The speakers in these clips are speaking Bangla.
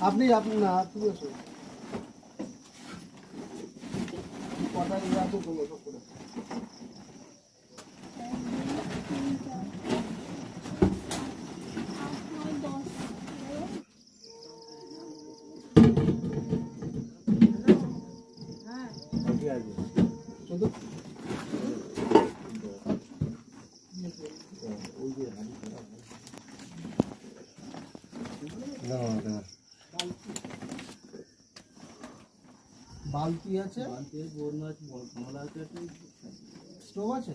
আপনি না তুমি আসো কটা ইয়ে আছে তোমরা সব করে বালতি আছে, স্টোভ আছে,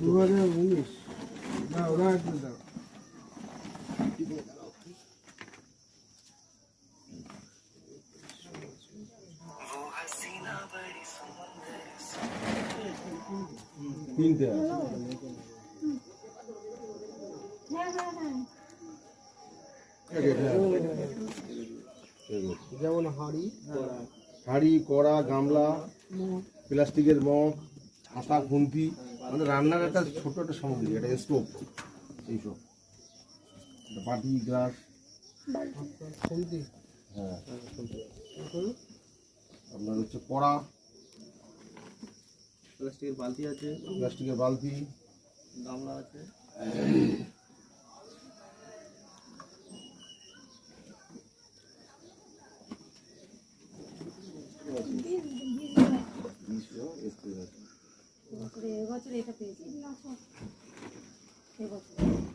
$2019 না ওরা একটু দাও। তিনটে যেমন হাঁড়ি, কড়া, গামলা, প্লাস্টিকের মগ, হাতা, খুন্তি, আমাদের রান্নার একটা ছোট একটা সামগ্রী, এটা স্টোভ, এইসব বাটি, গ্লাস, খুন্তি, হ্যাঁ আপনার হচ্ছে কড়া, প্লাস্টিকের বালতি আছে, প্লাস্টিকের বালতি, গামলা আছে,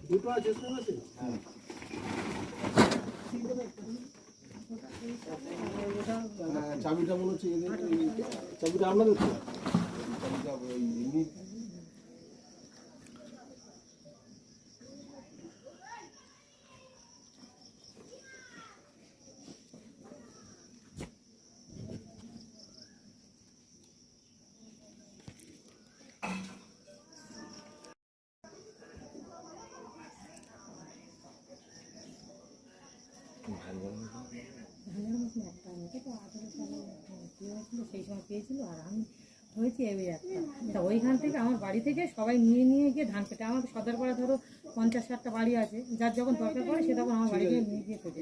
দুটো আছে, চাবিটা মনে হচ্ছে চাবিটা আপনাদের সেই সময় পেয়েছিল আর আমি হয়েছি এই একটা ওইখান থেকে আমার বাড়ি থেকে সবাই নিয়ে গিয়ে ধান পেটে আমার সদরপাড়া ধরো 50-60টা বাড়ি আছে, যার যখন দরকার পড়ে সে তখন আমার বাড়িতে নিয়ে গিয়ে পেটে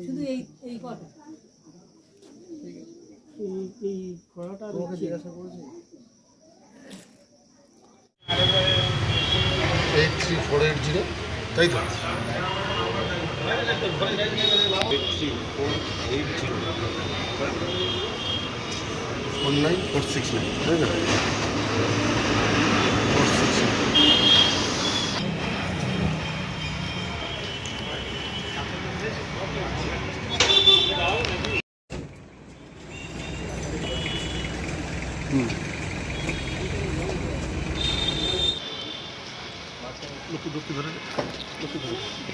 শুধু এই কটা এই কড়াটা জিজ্ঞাসা করেছি 83480 তাই তো 83480 তাই তো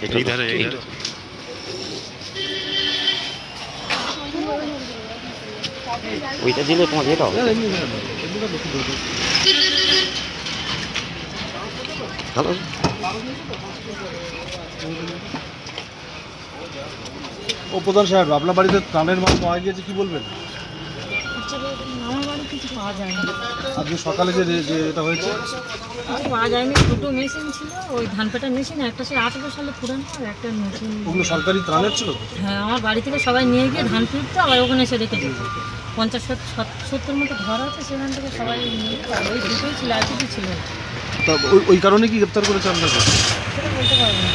এটাই ধরে ওইটা দিলে তোমার যেটা হবে ভালো। ও প্রধান সাহেব, আপনার বাড়িতে ত্রাণের মাল পাওয়া গিয়েছে, কি বলবেন? আমার বাড়ি কিছু পাওয়া যায়নি, আজকে সকালে যে এটা হয়েছে কিছু পাওয়া যায়নি। দুটো মেশিন ছিল, ওই ধান পেটার মেশিন, একটা সে 18 সালে পুরানো আর একটা মেশিন। ওগুলো সরকারি ত্রাণের ছিল? হ্যাঁ, আমার বাড়ি থেকে সবাই নিয়ে গিয়ে ধান ফিরতো, আবার ওখানে এসে রেখে যেত। 50-70 মতো ঘর আছে, সেখান থেকে সবাই নিয়ে ওই দুটোই ছিল, আর কিছু ছিল না। তা ওই কারণে কি গ্রেপ্তার করেছে আপনাকে? সেটা বলতে পারবো না।